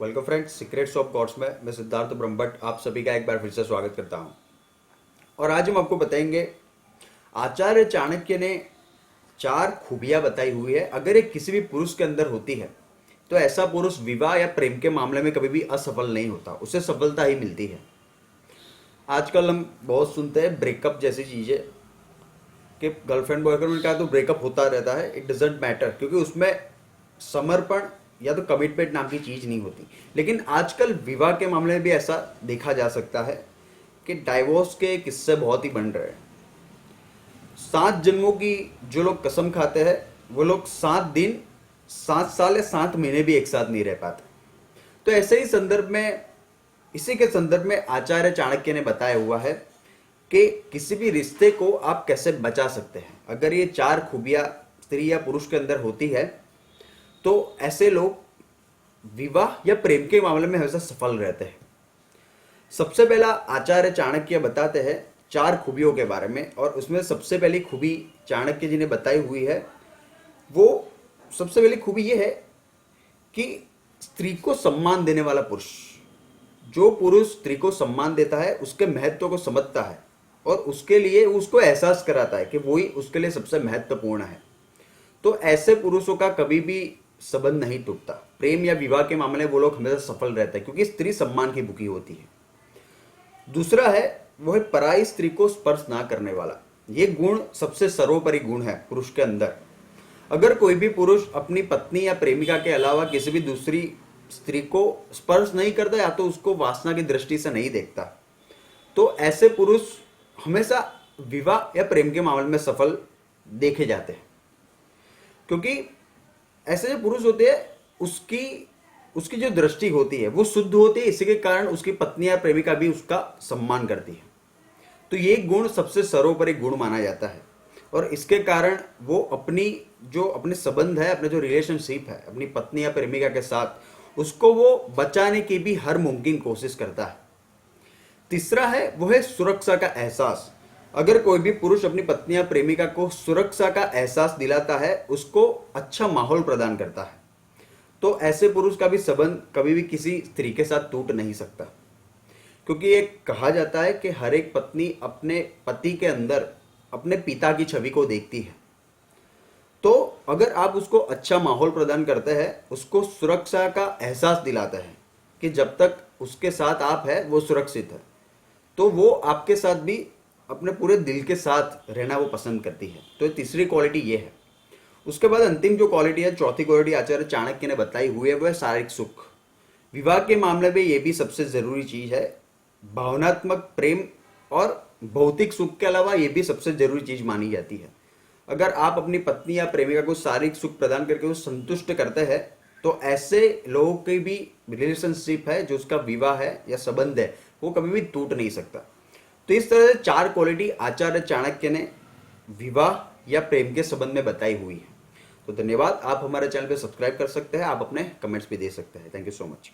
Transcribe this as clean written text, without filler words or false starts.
Welcome friends, secrets of gods में मैं सिद्धार्थ ब्रह्मभट्ट आप सभी का एक बार फिर से स्वागत करता हूं। और आज हम आपको बताएंगे आचार्य चाणक्य ने 4 खूबियां बताई हुई है। अगर एक किसी भी पुरुष के अंदर होती है तो ऐसा पुरुष विवाह या प्रेम के मामले में कभी भी असफल नहीं होता, उसे सफलता ही मिलती है। आजकल हम बहुत सुनते हैं ब्रेकअप जैसी चीजें कि गर्लफ्रेंड बॉयफ्रेंड का तो ब्रेकअप होता रहता है। इट डजेंट मैटर, क्योंकि उसमें समर्पण या तो कमिटमेंट नाम की चीज नहीं होती। लेकिन आजकल विवाह के मामले में भी ऐसा देखा जा सकता है कि डाइवोर्स के किस्से बहुत ही बन रहे हैं। 7 जन्मों की जो लोग कसम खाते हैं वो लोग 7 दिन 7 साल या 7 महीने भी एक साथ नहीं रह पाते। तो ऐसे ही संदर्भ में, इसी के संदर्भ में आचार्य चाणक्य ने बताया हुआ है कि किसी भी रिश्ते को आप कैसे बचा सकते हैं। अगर ये 4 खूबियां स्त्री या पुरुष के अंदर होती है तो ऐसे लोग विवाह या प्रेम के मामले में हमेशा सफल रहते हैं। सबसे पहला आचार्य चाणक्य बताते हैं 4 खूबियों के बारे में, और उसमें सबसे पहली खूबी चाणक्य जी ने बताई हुई है, वो सबसे पहली खूबी ये है कि स्त्री को सम्मान देने वाला पुरुष। जो पुरुष स्त्री को सम्मान देता है, उसके महत्व को समझता है और उसके लिए उसको एहसास कराता है कि वही उसके लिए सबसे महत्वपूर्ण है, तो ऐसे पुरुषों का कभी भी संबंध नहीं टूटता। प्रेम या विवाह के मामले में वो लोग हमेशा सफल रहते हैं, क्योंकि स्त्री सम्मान की भूखी होती है। दूसरा है वो है पराई स्त्री को स्पर्श ना करने वाला। ये गुण सबसे सर्वोपरि गुण है पुरुष के अंदर। अगर कोई भी पुरुष अपनी पत्नी या प्रेमिका के अलावा किसी भी दूसरी स्त्री को स्पर्श नहीं करता या तो उसको वासना की दृष्टि से नहीं देखता, तो ऐसे पुरुष हमेशा विवाह या प्रेम के मामले में सफल देखे जाते हैं। क्योंकि ऐसे जो पुरुष होते हैं उसकी जो दृष्टि होती है वो शुद्ध होती है, इसी के कारण उसकी पत्नी या प्रेमिका भी उसका सम्मान करती है। तो ये गुण सबसे सर्वोपरि गुण माना जाता है, और इसके कारण वो अपने संबंध है, अपने जो रिलेशनशिप है अपनी पत्नी या प्रेमिका के साथ, उसको वो बचाने की भी हर मुमकिन कोशिश करता है। तीसरा है वो है सुरक्षा का एहसास। अगर कोई भी पुरुष अपनी पत्नी या प्रेमिका को सुरक्षा का एहसास दिलाता है, उसको अच्छा माहौल प्रदान करता है, तो ऐसे पुरुष का भी संबंध कभी भी किसी स्त्री के साथ टूट नहीं सकता। क्योंकि ये कहा जाता है कि हर एक पत्नी अपने पति के अंदर अपने पिता की छवि को देखती है। तो अगर आप उसको अच्छा माहौल प्रदान करते हैं, उसको सुरक्षा का एहसास दिलाते हैं कि जब तक उसके साथ आप है वो सुरक्षित है, तो वो आपके साथ भी अपने पूरे दिल के साथ रहना वो पसंद करती है। तो तीसरी क्वालिटी ये है। उसके बाद अंतिम जो क्वालिटी है, चौथी क्वालिटी आचार्य चाणक्य ने बताई हुई है, वो है शारीरिक सुख। विवाह के मामले में ये भी सबसे जरूरी चीज है। भावनात्मक प्रेम और भौतिक सुख के अलावा ये भी सबसे जरूरी चीज मानी जाती है। अगर आप अपनी पत्नी या प्रेमिका को शारीरिक सुख प्रदान करके वो संतुष्ट करते हैं, तो ऐसे लोगों की भी रिलेशनशिप है, जो उसका विवाह है या संबंध है, वो कभी भी टूट नहीं सकता। तो इस तरह से 4 क्वालिटी आचार्य चाणक्य ने विवाह या प्रेम के संबंध में बताई हुई है। तो धन्यवाद। आप हमारे चैनल पे सब्सक्राइब कर सकते हैं, आप अपने कमेंट्स भी दे सकते हैं। Thank you so much.